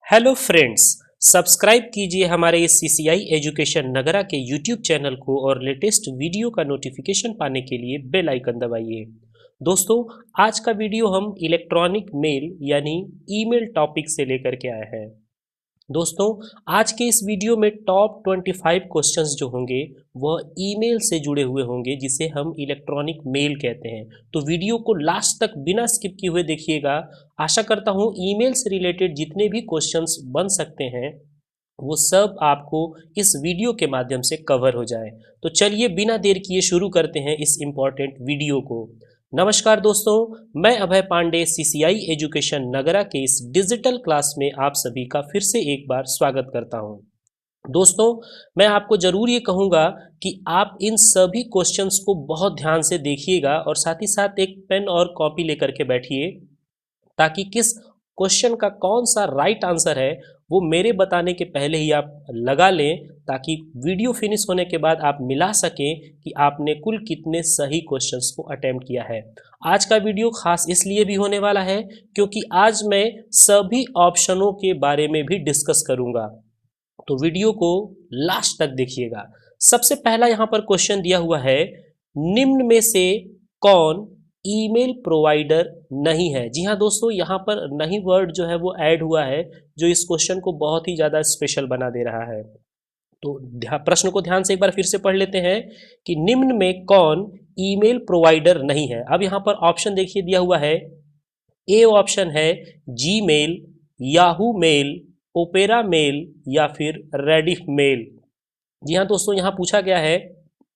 Hello friends, subscribe कीजिए हमारे इस सीसीआई एजुकेशन नगरा के यूट्यूब चैनल को और लेटेस्ट वीडियो का नोटिफिकेशन पाने के लिए बेल आइकन दबाइए। दोस्तों, आज का वीडियो हम इलेक्ट्रॉनिक मेल यानी ईमेल टॉपिक से लेकर के आए हैं। दोस्तों, आज के इस वीडियो में टॉप 25 क्वेश्चंस जो होंगे वह ईमेल से जुड़े हुए होंगे, जिसे हम इलेक्ट्रॉनिक मेल कहते हैं। तो वीडियो को लास्ट तक बिना स्किप किए हुए देखिएगा। आशा करता हूँ ईमेल से रिलेटेड जितने भी क्वेश्चंस बन सकते हैं वो सब आपको इस वीडियो के माध्यम से कवर हो जाए। तो चलिए बिना देर किए शुरू करते हैं इस इम्पॉर्टेंट वीडियो को। नमस्कार दोस्तों, मैं अभय पांडे सीसीआई एजुकेशन नगरा के इस डिजिटल क्लास में आप सभी का फिर से एक बार स्वागत करता हूं। दोस्तों, मैं आपको ज़रूर ये कहूँगा कि आप इन सभी क्वेश्चंस को बहुत ध्यान से देखिएगा और साथ ही साथ एक पेन और कॉपी लेकर के बैठिए, ताकि किस क्वेश्चन का कौन सा राइट आंसर है वो मेरे बताने के पहले ही आप लगा लें, ताकि वीडियो फिनिश होने के बाद आप मिला सकें कि आपने कुल कितने सही क्वेश्चंस को अटेम्प्ट किया है। आज का वीडियो खास इसलिए भी होने वाला है क्योंकि आज मैं सभी ऑप्शनों के बारे में भी डिस्कस करूंगा। तो वीडियो को लास्ट तक देखिएगा। सबसे पहला यहाँ पर क्वेश्चन दिया हुआ है, निम्न में से कौन ईमेल प्रोवाइडर नहीं है। जी हाँ दोस्तों, यहाँ पर नहीं वर्ड जो है वो ऐड हुआ है, जो इस क्वेश्चन को बहुत ही ज़्यादा स्पेशल बना दे रहा है। तो प्रश्न को ध्यान से एक बार फिर से पढ़ लेते हैं कि निम्न में कौन ईमेल प्रोवाइडर नहीं है। अब यहाँ पर ऑप्शन देखिए दिया हुआ है। ए ऑप्शन है Gmail, Yahoo mail, Opera mail या फिर रेडिफ मेल। जी हाँ दोस्तों, यहाँ पूछा गया है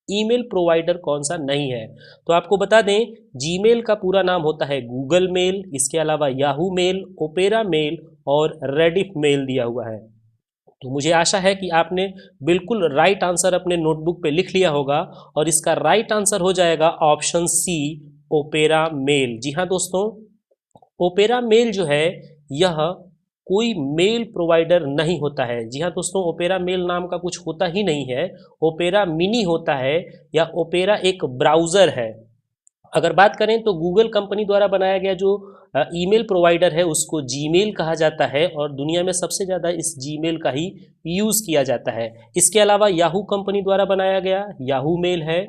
ईमेल प्रोवाइडर कौन सा नहीं है। तो आपको बता दें, जीमेल का पूरा नाम होता है गूगल मेल, इसके अलावा याहू मेल, ओपेरा मेल और रेडिफ मेल दिया हुआ है। तो मुझे आशा है कि आपने बिल्कुल राइट आंसर अपने नोटबुक पे लिख लिया होगा और इसका राइट आंसर हो जाएगा ऑप्शन सी, ओपेरा मेल। जी हाँ दोस्तों, ओपेरा मेल जो है यह कोई मेल प्रोवाइडर नहीं होता है। जी हाँ दोस्तों, ओपेरा मेल नाम का कुछ होता ही नहीं है। ओपेरा मिनी होता है या ओपेरा एक ब्राउज़र है। अगर बात करें तो गूगल कंपनी द्वारा बनाया गया जो ईमेल प्रोवाइडर है उसको जीमेल कहा जाता है और दुनिया में सबसे ज़्यादा इस जीमेल का ही यूज़ किया जाता है। इसके अलावा याहू कंपनी द्वारा बनाया गया याहू मेल है।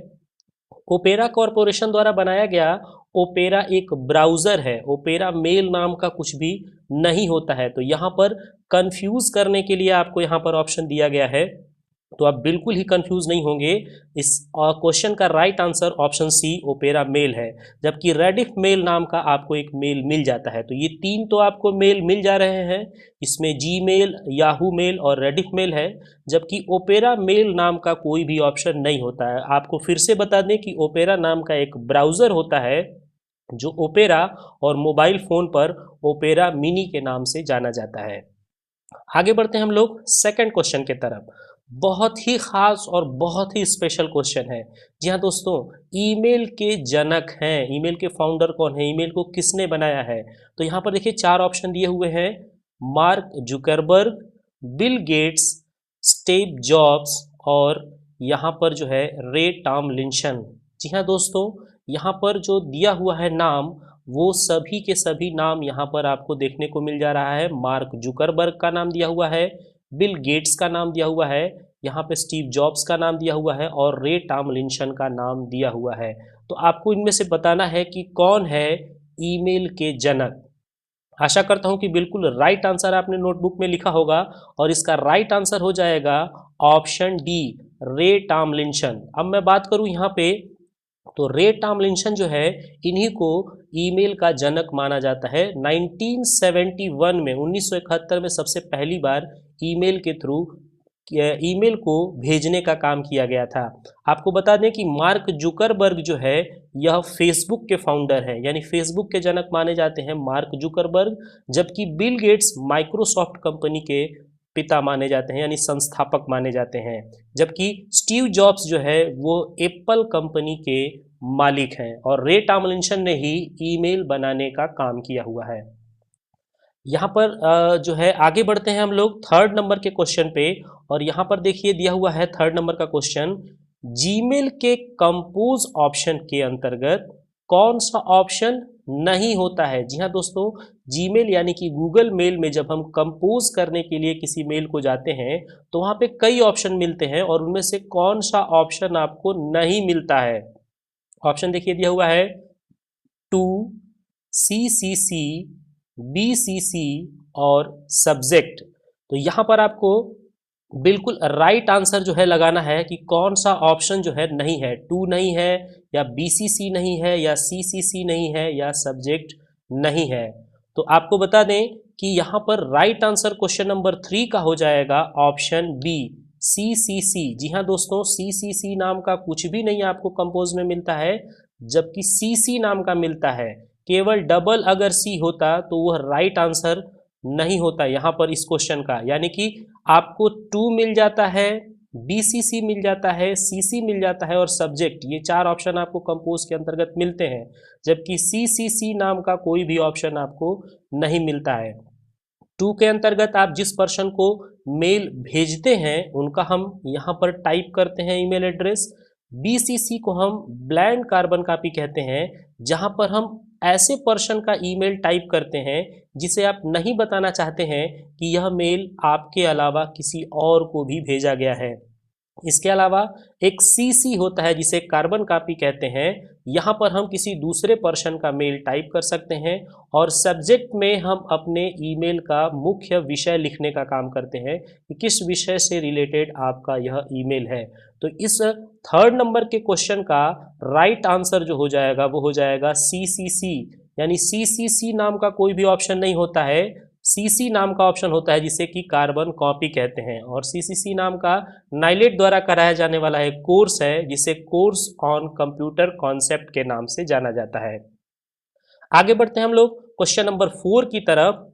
ओपेरा कॉरपोरेशन द्वारा बनाया गया ओपेरा एक ब्राउज़र है। ओपेरा मेल नाम का कुछ भी नहीं होता है। तो यहाँ पर कंफ्यूज करने के लिए आपको यहाँ पर ऑप्शन दिया गया है, तो आप बिल्कुल ही कंफ्यूज नहीं होंगे। इस क्वेश्चन का right answer option C, Opera mail है। जबकि रेडिफ मेल नाम का आपको एक मेल मिल जाता है। तो ये तीन तो आपको मेल मिल जा रहे हैं, इसमें जीमेल, याहू मेल और रेडिफ मेल है। जबकि ओपेरा मेल नाम का कोई भी ऑप्शन नहीं होता है। आपको फिर से बता दें कि ओपेरा नाम का एक ब्राउज़र होता है जो ओपेरा और मोबाइल फ़ोन पर ओपेरा मिनी के नाम से जाना जाता है। आगे बढ़ते हैं हम लोग सेकंड क्वेश्चन के तरफ। बहुत ही खास और बहुत ही स्पेशल क्वेश्चन है। जी हाँ दोस्तों, ईमेल के जनक हैं, ईमेल के फाउंडर कौन है, ईमेल को किसने बनाया है। तो यहाँ पर देखिए चार ऑप्शन दिए हुए हैं, mark Zuckerberg, Bill Gates, Steve jobs और यहाँ पर जो है रे टॉमलिंसन। जी हाँ दोस्तों, यहाँ पर जो दिया हुआ है नाम, वो सभी के सभी नाम यहाँ पर आपको देखने को मिल जा रहा है। मार्क जुकरबर्ग का नाम दिया हुआ है, बिल गेट्स का नाम दिया हुआ है, यहाँ पे स्टीव जॉब्स का नाम दिया हुआ है और रे टॉमलिंसन का नाम दिया हुआ है। तो आपको इनमें से बताना है कि कौन है ईमेल के जनक। आशा करता हूँ कि बिल्कुल राइट आंसर आपने नोटबुक में लिखा होगा और इसका राइट आंसर हो जाएगा ऑप्शन डी, रे टॉमलिंसन। अब मैं बात करूँ यहाँ पे, तो रे टॉमलिंसन जो है इन्हीं को ईमेल का जनक माना जाता है। 1971 में 1971 में सबसे पहली बार ईमेल के थ्रू ईमेल को भेजने का काम किया गया था। आपको बता दें कि मार्क जुकरबर्ग जो है यह फेसबुक के फाउंडर हैं, यानी फेसबुक के जनक माने जाते हैं मार्क जुकरबर्ग। जबकि बिल गेट्स माइक्रोसॉफ्ट कंपनी के पिता माने जाते हैं, यानी संस्थापक माने जाते हैं। जबकि स्टीव जॉब्स जो है वो एप्पल कंपनी के मालिक हैं और रे टॉमलिंसन ने ही ईमेल बनाने का काम किया हुआ है। यहाँ पर जो है आगे बढ़ते हैं हम लोग थर्ड नंबर के क्वेश्चन पे। और यहाँ पर देखिए दिया हुआ है थर्ड नंबर का क्वेश्चन, जीमेल के कंपोज ऑप्शन के अंतर्गत कौन सा ऑप्शन नहीं होता है। जी हाँ दोस्तों, जीमेल यानी कि गूगल मेल में जब हम कंपोज करने के लिए किसी मेल को जाते हैं तो वहाँ पे कई ऑप्शन मिलते हैं और उनमें से कौन सा ऑप्शन आपको नहीं मिलता है। ऑप्शन देखिए दिया हुआ है टू, CCC, BCC और सब्जेक्ट। तो यहाँ पर आपको बिल्कुल राइट आंसर जो है लगाना है कि कौन सा ऑप्शन जो है नहीं है, टू नहीं है या BCC नहीं है या CCC नहीं है या सब्जेक्ट नहीं है। तो आपको बता दें कि यहाँ पर राइट आंसर क्वेश्चन नंबर 3 का हो जाएगा ऑप्शन बी, CCC। जी हाँ दोस्तों, CCC नाम का कुछ भी नहीं आपको कंपोज में मिलता है, जबकि CC नाम का मिलता है। केवल डबल अगर C होता तो वह राइट आंसर नहीं होता यहाँ पर इस क्वेश्चन का। यानी कि आपको टू मिल जाता है, BCC मिल जाता है, CC मिल जाता है और सब्जेक्ट, ये 4 ऑप्शन आपको कंपोज के अंतर्गत मिलते हैं, जबकि CCC नाम का कोई भी ऑप्शन आपको नहीं मिलता है। टू के अंतर्गत आप जिस पर्सन को मेल भेजते हैं उनका हम यहाँ पर टाइप करते हैं ईमेल एड्रेस। BCC को हम ब्लैंक कार्बन कॉपी कहते हैं, जहाँ पर हम ऐसे पर्सन का ईमेल टाइप करते हैं जिसे आप नहीं बताना चाहते हैं कि यह मेल आपके अलावा किसी और को भी भेजा गया है। इसके अलावा एक CC होता है जिसे कार्बन कॉपी कहते हैं, यहाँ पर हम किसी दूसरे पर्सन का मेल टाइप कर सकते हैं और सब्जेक्ट में हम अपने ईमेल का मुख्य विषय लिखने का काम करते हैं कि किस विषय से रिलेटेड आपका यह ईमेल है। तो इस थर्ड नंबर के क्वेश्चन का राइट आंसर जो हो जाएगा वो हो जाएगा CCC, यानी CCC नाम का कोई भी ऑप्शन नहीं होता है। CC नाम का ऑप्शन होता है जिसे कि कार्बन कॉपी कहते हैं और CCC नाम का नाइलेट द्वारा कराया जाने वाला एक कोर्स है जिसे कोर्स ऑन कंप्यूटर कॉन्सेप्ट के नाम से जाना जाता है। आगे बढ़ते हैं हम लोग क्वेश्चन नंबर 4 की तरफ।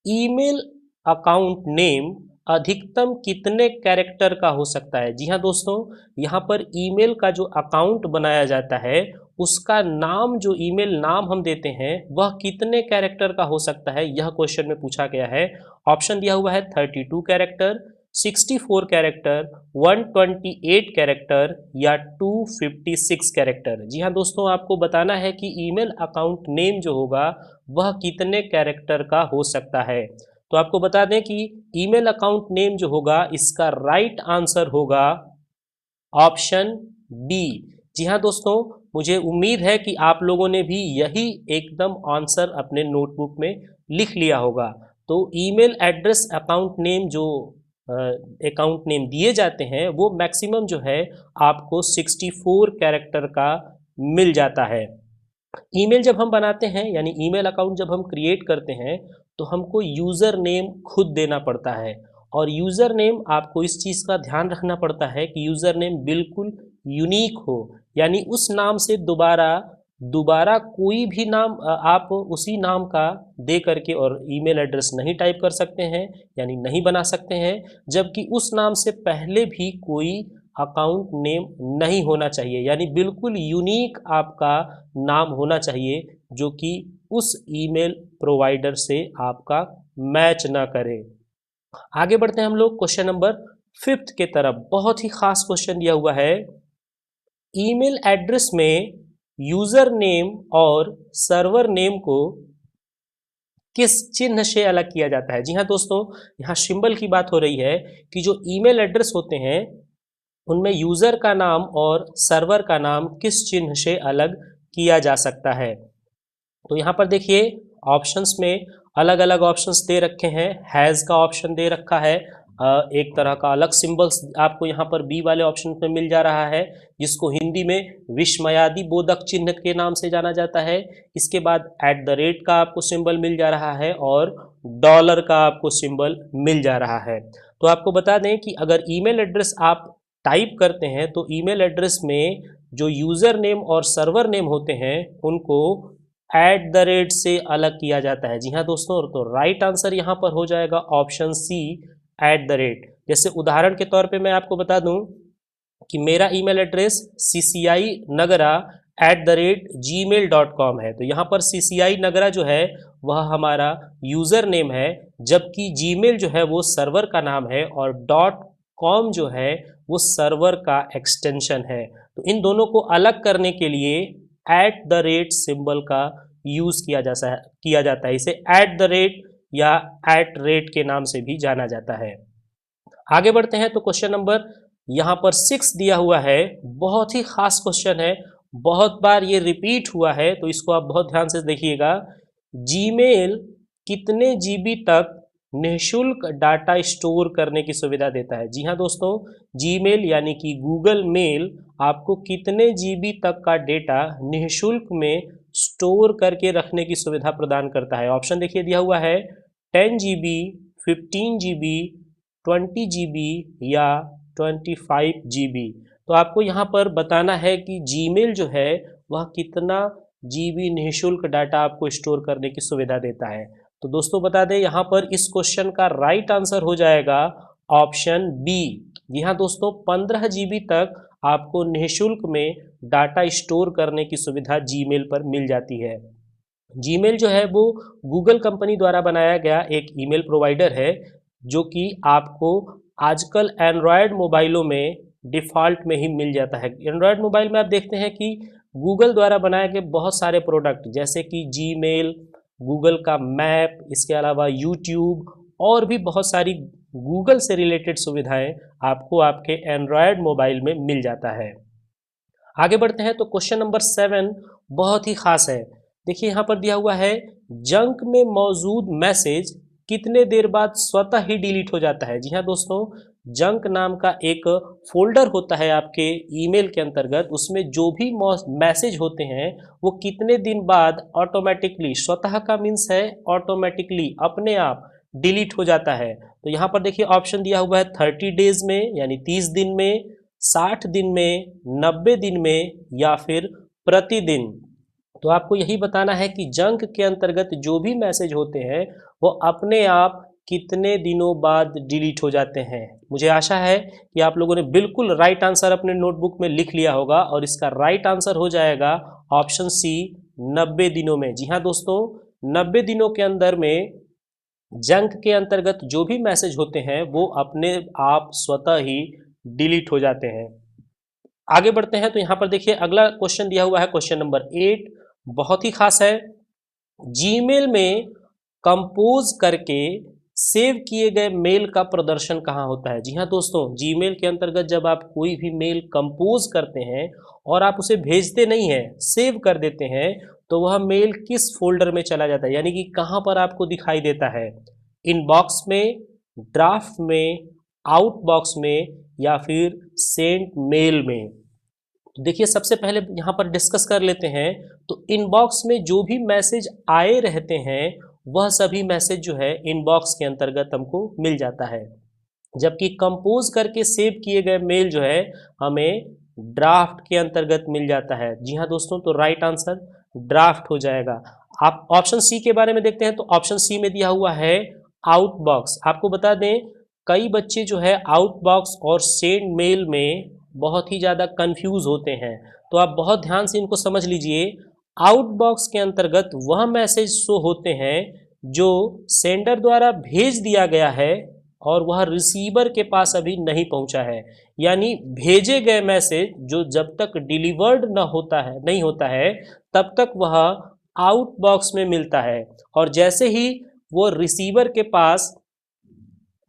ईमेल अकाउंट नेम अधिकतम कितने कैरेक्टर का हो सकता है। जी हाँ दोस्तों, यहाँ पर ईमेल का जो अकाउंट बनाया जाता है उसका नाम, जो ईमेल नाम हम देते हैं वह कितने कैरेक्टर का हो सकता है, यह क्वेश्चन में पूछा गया है। ऑप्शन दिया हुआ है 32 कैरेक्टर, 64 कैरेक्टर, 128 कैरेक्टर या 256 कैरेक्टर। जी हाँ दोस्तों, आपको बताना है कि ईमेल अकाउंट नेम जो होगा वह कितने कैरेक्टर का हो सकता है। तो आपको बता दें कि ईमेल अकाउंट नेम जो होगा इसका राइट आंसर होगा ऑप्शन बी। जी हाँ दोस्तों, मुझे उम्मीद है कि आप लोगों ने भी यही एकदम आंसर अपने नोटबुक में लिख लिया होगा। तो ईमेल एड्रेस अकाउंट नेम जो अकाउंट नेम दिए जाते हैं वो मैक्सिमम जो है आपको 64 कैरेक्टर का मिल जाता है। ईमेल जब हम बनाते हैं यानी ईमेल अकाउंट जब हम क्रिएट करते हैं तो हमको यूज़र नेम खुद देना पड़ता है और यूज़र नेम आपको इस चीज़ का ध्यान रखना पड़ता है कि यूज़र नेम बिल्कुल यूनिक हो, यानी उस नाम से दोबारा कोई भी नाम आप उसी नाम का दे करके और ईमेल एड्रेस नहीं टाइप कर सकते हैं, यानी नहीं बना सकते हैं, जबकि उस नाम से पहले भी कोई अकाउंट नेम नहीं होना चाहिए, यानी बिल्कुल यूनिक आपका नाम होना चाहिए जो कि उस ईमेल प्रोवाइडर से आपका मैच ना करे। आगे बढ़ते हैं हम लोग क्वेश्चन नंबर 5 के तरफ। बहुत ही खास क्वेश्चन दिया हुआ है, ईमेल एड्रेस में यूजर नेम और सर्वर नेम को किस चिन्ह से अलग किया जाता है। जी हाँ दोस्तों, यहाँ सिंबल की बात हो रही है कि जो ईमेल एड्रेस होते हैं उनमें यूजर का नाम और सर्वर का नाम किस चिन्ह से अलग किया जा सकता है। तो यहाँ पर देखिए ऑप्शंस में अलग अलग ऑप्शंस दे रखे हैं। हैज़ का ऑप्शन दे रखा है, एक तरह का अलग सिंबल्स आपको यहाँ पर बी वाले ऑप्शन में मिल जा रहा है जिसको हिंदी में विस्मयादि बोधक चिन्ह के नाम से जाना जाता है। इसके बाद @ का आपको सिंबल मिल जा रहा है और डॉलर का आपको सिंबल मिल जा रहा है। तो आपको बता दें कि अगर ईमेल एड्रेस आप टाइप करते हैं तो ईमेल एड्रेस में जो यूज़र नेम और सर्वर नेम होते हैं उनको @ से अलग किया जाता है। जी हाँ दोस्तों, तो राइट आंसर यहाँ पर हो जाएगा ऑप्शन सी, @ जैसे उदाहरण के तौर पे मैं आपको बता दूं कि मेरा ईमेल एड्रेस cci nagara@gmail.com है। तो यहाँ पर CCI नगरा जो है वह हमारा यूज़र नेम है, जबकि जीमेल जो है वो सर्वर का नाम है और .com जो है वो सर्वर का एक्सटेंशन है। तो इन दोनों को अलग करने के लिए @ सिंबल का यूज किया जाता है। इसे @ या @ के नाम से भी जाना जाता है। आगे बढ़ते हैं तो क्वेश्चन नंबर यहाँ पर 6 दिया हुआ है। बहुत ही खास क्वेश्चन है, बहुत बार ये रिपीट हुआ है, तो इसको आप बहुत ध्यान से देखिएगा। जीमेल कितने जीबी तक निःशुल्क डाटा स्टोर करने की सुविधा देता है? जी हाँ दोस्तों, जीमेल यानी कि गूगल मेल आपको कितने जीबी तक का डेटा निःशुल्क में स्टोर करके रखने की सुविधा प्रदान करता है? ऑप्शन देखिए दिया हुआ है 10 जीबी, 15 जीबी, 20 जीबी या 25 जीबी। तो आपको यहाँ पर बताना है कि जीमेल जो है वह कितना जीबी निःशुल्क डाटा आपको स्टोर करने की सुविधा देता है। तो दोस्तों बता दें, यहाँ पर इस क्वेश्चन का राइट आंसर हो जाएगा ऑप्शन बी। जी हाँ दोस्तों, 15 जीबी तक आपको निःशुल्क में डाटा स्टोर करने की सुविधा जीमेल पर मिल जाती है। जीमेल जो है वो गूगल कंपनी द्वारा बनाया गया एक ईमेल प्रोवाइडर है, जो कि आपको आजकल एंड्रॉयड मोबाइलों में डिफ़ॉल्ट में ही मिल जाता है। एंड्रॉयड मोबाइल में आप देखते हैं कि गूगल द्वारा बनाए गए बहुत सारे प्रोडक्ट, जैसे कि जीमेल, गूगल का मैप, इसके अलावा यूट्यूब और भी बहुत सारी गूगल से रिलेटेड सुविधाएं आपको आपके एंड्रॉयड मोबाइल में मिल जाता है। आगे बढ़ते हैं तो क्वेश्चन नंबर 7 बहुत ही खास है। देखिए यहाँ पर दिया हुआ है, जंक में मौजूद मैसेज कितने देर बाद स्वतः ही डिलीट हो जाता है? जी हाँ दोस्तों, जंक नाम का एक फोल्डर होता है आपके ईमेल के अंतर्गत, उसमें जो भी मैसेज होते हैं वो कितने दिन बाद ऑटोमेटिकली, स्वतः का मीन्स है ऑटोमेटिकली, अपने आप डिलीट हो जाता है। तो यहाँ पर देखिए ऑप्शन दिया हुआ है 30 डेज में यानी 30 दिन में, 60 दिन में, 90 दिन में या फिर प्रतिदिन। तो आपको यही बताना है कि जंक के अंतर्गत जो भी मैसेज होते हैं वो अपने आप कितने दिनों बाद डिलीट हो जाते हैं। मुझे आशा है कि आप लोगों ने बिल्कुल राइट आंसर अपने नोटबुक में लिख लिया होगा और इसका राइट आंसर हो जाएगा ऑप्शन सी, 90 दिनों में। जी हाँ दोस्तों, 90 दिनों के अंदर में जंक के अंतर्गत जो भी मैसेज होते हैं वो अपने आप स्वतः ही डिलीट हो जाते हैं। आगे बढ़ते हैं तो यहाँ पर देखिए अगला क्वेश्चन दिया हुआ है, क्वेश्चन नंबर 8, बहुत ही खास है। जीमेल में कंपोज करके सेव किए गए मेल का प्रदर्शन कहाँ होता है? जी हाँ दोस्तों, जीमेल के अंतर्गत जब आप कोई भी मेल कंपोज करते हैं और आप उसे भेजते नहीं हैं, सेव कर देते हैं, तो वह मेल किस फोल्डर में चला जाता है, यानी कि कहाँ पर आपको दिखाई देता है? इनबॉक्स में, ड्राफ्ट में, आउटबॉक्स में या फिर सेंट मेल में? तो देखिए सबसे पहले यहाँ पर डिस्कस कर लेते हैं। तो इनबॉक्स में जो भी मैसेज आए रहते हैं वह सभी मैसेज जो है इनबॉक्स के अंतर्गत हमको मिल जाता है, जबकि कंपोज करके सेव किए गए मेल जो है हमें ड्राफ्ट के अंतर्गत मिल जाता है। जी हाँ दोस्तों, तो राइट आंसर ड्राफ्ट हो जाएगा। आप ऑप्शन सी के बारे में देखते हैं तो ऑप्शन सी में दिया हुआ है आउटबॉक्स। आपको बता दें, कई बच्चे जो है आउटबॉक्स और सेंड मेल में बहुत ही ज़्यादा कंफ्यूज होते हैं, तो आप बहुत ध्यान से इनको समझ लीजिए। आउटबॉक्स के अंतर्गत वह मैसेज शो होते हैं जो सेंडर द्वारा भेज दिया गया है और वह रिसीवर के पास अभी नहीं पहुंचा है, यानी भेजे गए मैसेज जो जब तक डिलीवर्ड नहीं होता है तब तक वह आउटबॉक्स में मिलता है, और जैसे ही वो रिसीवर के पास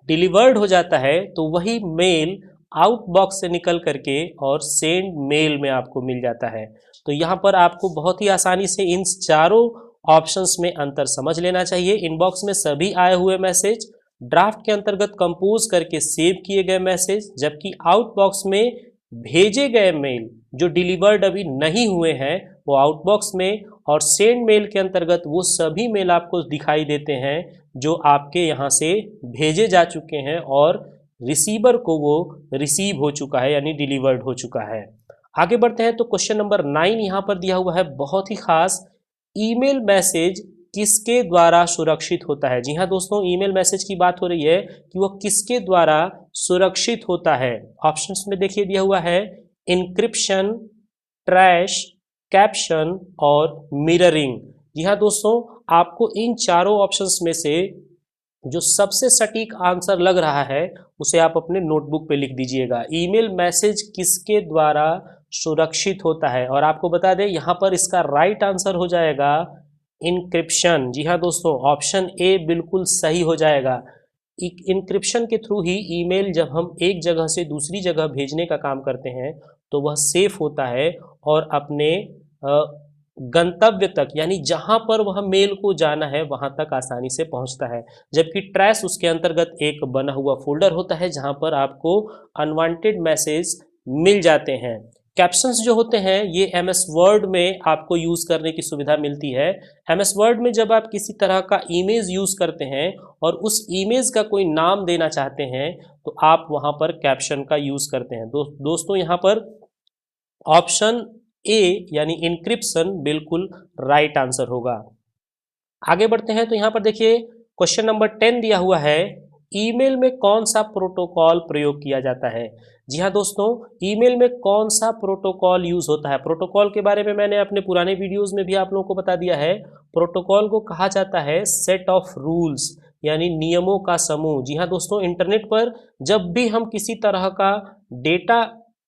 डिलीवर्ड हो जाता है तो वही मेल आउटबॉक्स से निकल करके और सेंड मेल में आपको मिल जाता है। तो यहाँ पर आपको बहुत ही आसानी से इन चारों ऑप्शंस में अंतर समझ लेना चाहिए। इनबॉक्स में सभी आए हुए मैसेज, ड्राफ्ट के अंतर्गत कंपोज करके सेव किए गए मैसेज, जबकि आउटबॉक्स में भेजे गए मेल जो डिलीवर्ड अभी नहीं हुए हैं वो आउटबॉक्स में, और सेंड मेल के अंतर्गत वो सभी मेल आपको दिखाई देते हैं जो आपके यहाँ से भेजे जा चुके हैं और रिसीवर को वो रिसीव हो चुका है, यानी डिलीवर्ड हो चुका है। आगे बढ़ते हैं तो क्वेश्चन नंबर 9 यहाँ पर दिया हुआ है, बहुत ही खास। ईमेल मैसेज किसके द्वारा सुरक्षित होता है? जी हाँ दोस्तों, ईमेल मैसेज की बात हो रही है कि वो किसके द्वारा सुरक्षित होता है। ऑप्शंस में देखिए दिया हुआ है इंक्रिप्शन, ट्रैश, कैप्शन और मिररिंग। जी हाँ दोस्तों, आपको इन चारों ऑप्शंस में से जो सबसे सटीक आंसर लग रहा है उसे आप अपने नोटबुक पे लिख दीजिएगा। ईमेल मैसेज किसके द्वारा सुरक्षित होता है, और आपको बता दें यहाँ पर इसका राइट आंसर हो जाएगा इनक्रिप्शन। जी हाँ दोस्तों, ऑप्शन ए बिल्कुल सही हो जाएगा। इनक्रिप्शन के थ्रू ही ईमेल जब हम एक जगह से दूसरी जगह भेजने का काम करते हैं तो वह सेफ होता है और अपने अ, गंतव्य तक यानी जहां पर वह मेल को जाना है वहां तक आसानी से पहुंचता है। जबकि ट्रैश उसके अंतर्गत एक बना हुआ फोल्डर होता है जहां पर आपको अनवांटेड मैसेज मिल जाते हैं। कैप्शंस जो होते हैं ये एमएस वर्ड में आपको यूज़ करने की सुविधा मिलती है। एमएस वर्ड में जब आप किसी तरह का इमेज यूज़ करते हैं और उस इमेज का कोई नाम देना चाहते हैं तो आप वहां पर कैप्शन का यूज़ करते हैं। दोस्तों यहाँ पर ऑप्शन ए यानी इनक्रिप्शन बिल्कुल राइट आंसर होगा। आगे बढ़ते हैं तो यहाँ पर देखिए क्वेश्चन नंबर 10 दिया हुआ है, ईमेल में कौन सा प्रोटोकॉल प्रयोग किया जाता है। जी हाँ दोस्तों, ईमेल में कौन सा प्रोटोकॉल यूज होता है। प्रोटोकॉल के बारे में मैंने अपने पुराने वीडियोस में भी आप लोगों को बता दिया है। प्रोटोकॉल को कहा जाता है सेट ऑफ रूल्स यानी नियमों का समूह। जी हाँ दोस्तों, इंटरनेट पर जब भी हम किसी तरह का डेटा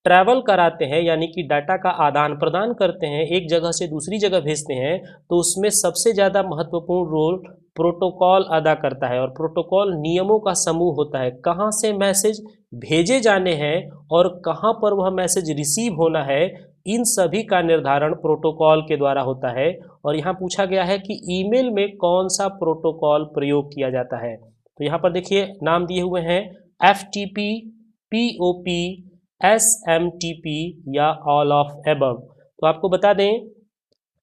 ट्रैवल कराते हैं यानी कि डाटा का आदान प्रदान करते हैं, एक जगह से दूसरी जगह भेजते हैं, तो उसमें सबसे ज़्यादा महत्वपूर्ण रोल प्रोटोकॉल अदा करता है। और प्रोटोकॉल नियमों का समूह होता है, कहाँ से मैसेज भेजे जाने हैं और कहाँ पर वह मैसेज रिसीव होना है, इन सभी का निर्धारण प्रोटोकॉल के द्वारा होता है। और यहाँ पूछा गया है कि ईमेल में कौन सा प्रोटोकॉल प्रयोग किया जाता है। तो यहाँ पर देखिए नाम दिए हुए हैं FTP, POP, SMTP या ऑल ऑफ एबव। तो आपको बता दें,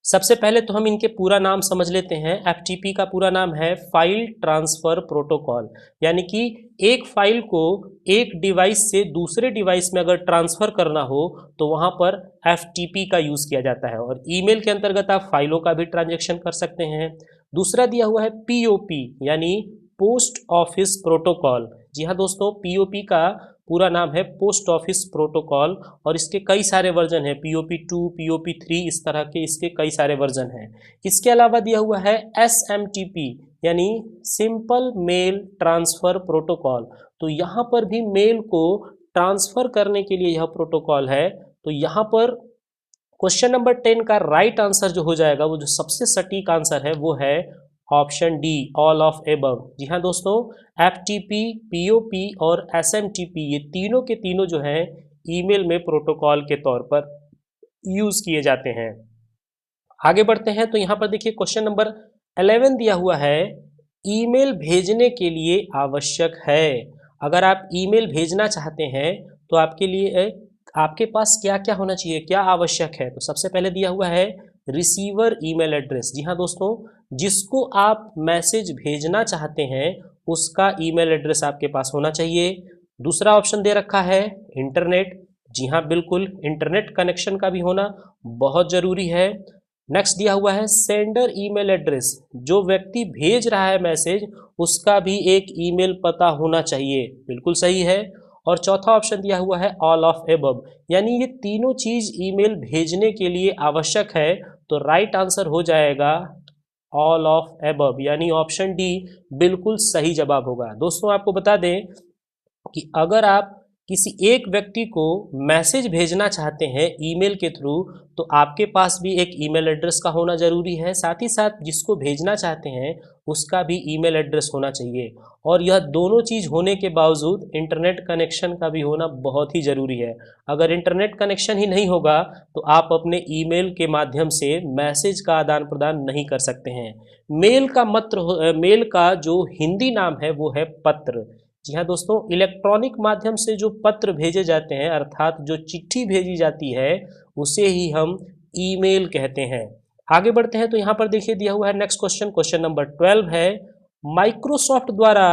सबसे पहले तो हम इनके पूरा नाम समझ लेते हैं। FTP का पूरा नाम है फाइल ट्रांसफर प्रोटोकॉल, यानी कि एक फाइल को एक डिवाइस से दूसरे डिवाइस में अगर ट्रांसफर करना हो तो वहां पर FTP का यूज किया जाता है। और ईमेल के अंतर्गत आप फाइलों का भी ट्रांजैक्शन कर सकते हैं। दूसरा दिया हुआ है POP यानी पोस्ट ऑफिस प्रोटोकॉल। जी हाँ दोस्तों, POP का पूरा नाम है पोस्ट ऑफिस प्रोटोकॉल और इसके कई सारे वर्जन हैं, POP2, POP3, इस तरह के इसके कई सारे वर्जन हैं। इसके अलावा दिया हुआ है SMTP यानी सिंपल मेल ट्रांसफर प्रोटोकॉल। तो यहाँ पर भी मेल को ट्रांसफर करने के लिए यह प्रोटोकॉल है। तो यहाँ पर क्वेश्चन नंबर 10 का राइट आंसर जो हो जाएगा, वो जो सबसे सटीक आंसर है वो है option D, all of above. जी हाँ दोस्तों, FTP, POP और SMTP ये तीनों के तीनों जो हैं ईमेल में प्रोटोकॉल के तौर पर यूज किए जाते हैं। आगे बढ़ते हैं तो यहाँ पर देखिए क्वेश्चन नंबर 11 दिया हुआ है, ईमेल भेजने के लिए आवश्यक है। अगर आप ईमेल भेजना चाहते हैं तो आपके लिए आपके पास क्या क्या होना चाहिए, क्या आवश्यक है। तो सबसे पहले दिया हुआ है रिसीवर ईमेल एड्रेस। जी हाँ दोस्तों, जिसको आप मैसेज भेजना चाहते हैं उसका ईमेल एड्रेस आपके पास होना चाहिए। दूसरा ऑप्शन दे रखा है इंटरनेट। जी हाँ बिल्कुल, इंटरनेट कनेक्शन का भी होना बहुत ज़रूरी है। नेक्स्ट दिया हुआ है सेंडर ईमेल एड्रेस, जो व्यक्ति भेज रहा है मैसेज उसका भी एक ईमेल पता होना चाहिए, बिल्कुल सही है। और चौथा ऑप्शन दिया हुआ है ऑल ऑफ एबव, यानी ये तीनों चीज ईमेल भेजने के लिए आवश्यक है। तो राइट आंसर हो जाएगा ऑल ऑफ एबव यानी ऑप्शन डी बिल्कुल सही जवाब होगा। दोस्तों आपको बता दें कि अगर आप किसी एक व्यक्ति को मैसेज भेजना चाहते हैं ईमेल के थ्रू तो आपके पास भी एक ईमेल एड्रेस का होना ज़रूरी है, साथ ही साथ जिसको भेजना चाहते हैं उसका भी ईमेल एड्रेस होना चाहिए। और यह दोनों चीज़ होने के बावजूद इंटरनेट कनेक्शन का भी होना बहुत ही ज़रूरी है। अगर इंटरनेट कनेक्शन ही नहीं होगा तो आप अपने ईमेल के माध्यम से मैसेज का आदान प्रदान नहीं कर सकते हैं। मेल का जो हिंदी नाम है वो है पत्र। जी हाँ दोस्तों, इलेक्ट्रॉनिक माध्यम से जो पत्र भेजे जाते हैं अर्थात जो चिट्ठी भेजी जाती है उसे ही हम ईमेल कहते हैं। आगे बढ़ते हैं तो यहाँ पर देखिए दिया हुआ है नेक्स्ट क्वेश्चन, क्वेश्चन नंबर 12 है, माइक्रोसॉफ्ट द्वारा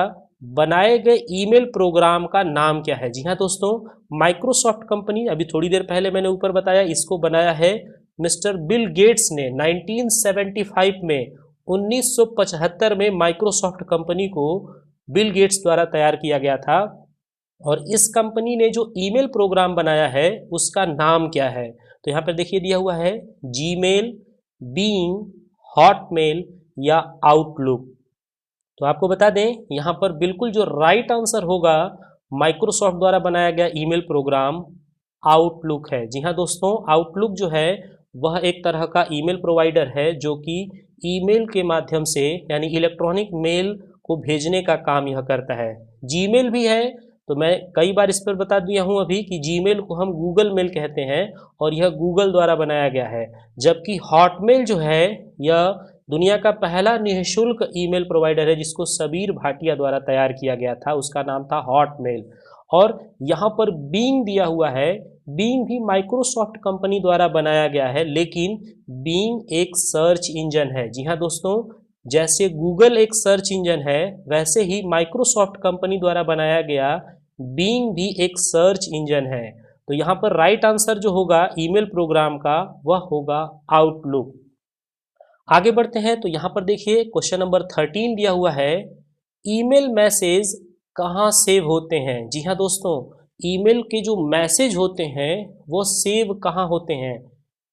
बनाए गए ईमेल प्रोग्राम का नाम क्या है। जी हाँ दोस्तों, माइक्रोसॉफ्ट कंपनी, अभी थोड़ी देर पहले मैंने ऊपर बताया, इसको बनाया है मिस्टर बिल गेट्स ने 1975 में। 1975 में माइक्रोसॉफ्ट कंपनी को बिल गेट्स द्वारा तैयार किया गया था। और इस कंपनी ने जो ईमेल प्रोग्राम बनाया है उसका नाम क्या है। तो यहाँ पर देखिए दिया हुआ है जीमेल, बीइंग, हॉटमेल या आउटलुक। तो आपको बता दें यहाँ पर बिल्कुल जो राइट आंसर होगा माइक्रोसॉफ्ट द्वारा बनाया गया ईमेल प्रोग्राम आउटलुक है। जी हाँ दोस्तों, आउटलुक जो है वह एक तरह का ईमेल प्रोवाइडर है जो कि ईमेल के माध्यम से यानी इलेक्ट्रॉनिक मेल को भेजने का काम यह करता है। जीमेल भी है, तो मैं कई बार इस पर बता दिया हूँ अभी कि जीमेल को हम गूगल मेल कहते हैं और यह गूगल द्वारा बनाया गया है, जबकि हॉटमेल जो है यह दुनिया का पहला निःशुल्क ईमेल प्रोवाइडर है जिसको सबीर भाटिया द्वारा तैयार किया गया था, उसका नाम था हॉटमेल। और यहाँ पर बीइंग दिया हुआ है, बीइंग भी माइक्रोसॉफ्ट कंपनी द्वारा बनाया गया है, लेकिन बीइंग एक सर्च इंजन है। जी हाँ दोस्तों, जैसे गूगल एक सर्च इंजन है वैसे ही माइक्रोसॉफ्ट कंपनी द्वारा बनाया गया बीइंग भी एक सर्च इंजन है। तो यहाँ पर राइट आंसर जो होगा ईमेल प्रोग्राम का वह होगा आउटलुक। आगे बढ़ते हैं तो यहाँ पर देखिए क्वेश्चन नंबर 13 दिया हुआ है, ईमेल मैसेज कहाँ सेव होते हैं। जी हाँ दोस्तों, ईमेल के जो मैसेज होते हैं वो सेव कहाँ होते हैं,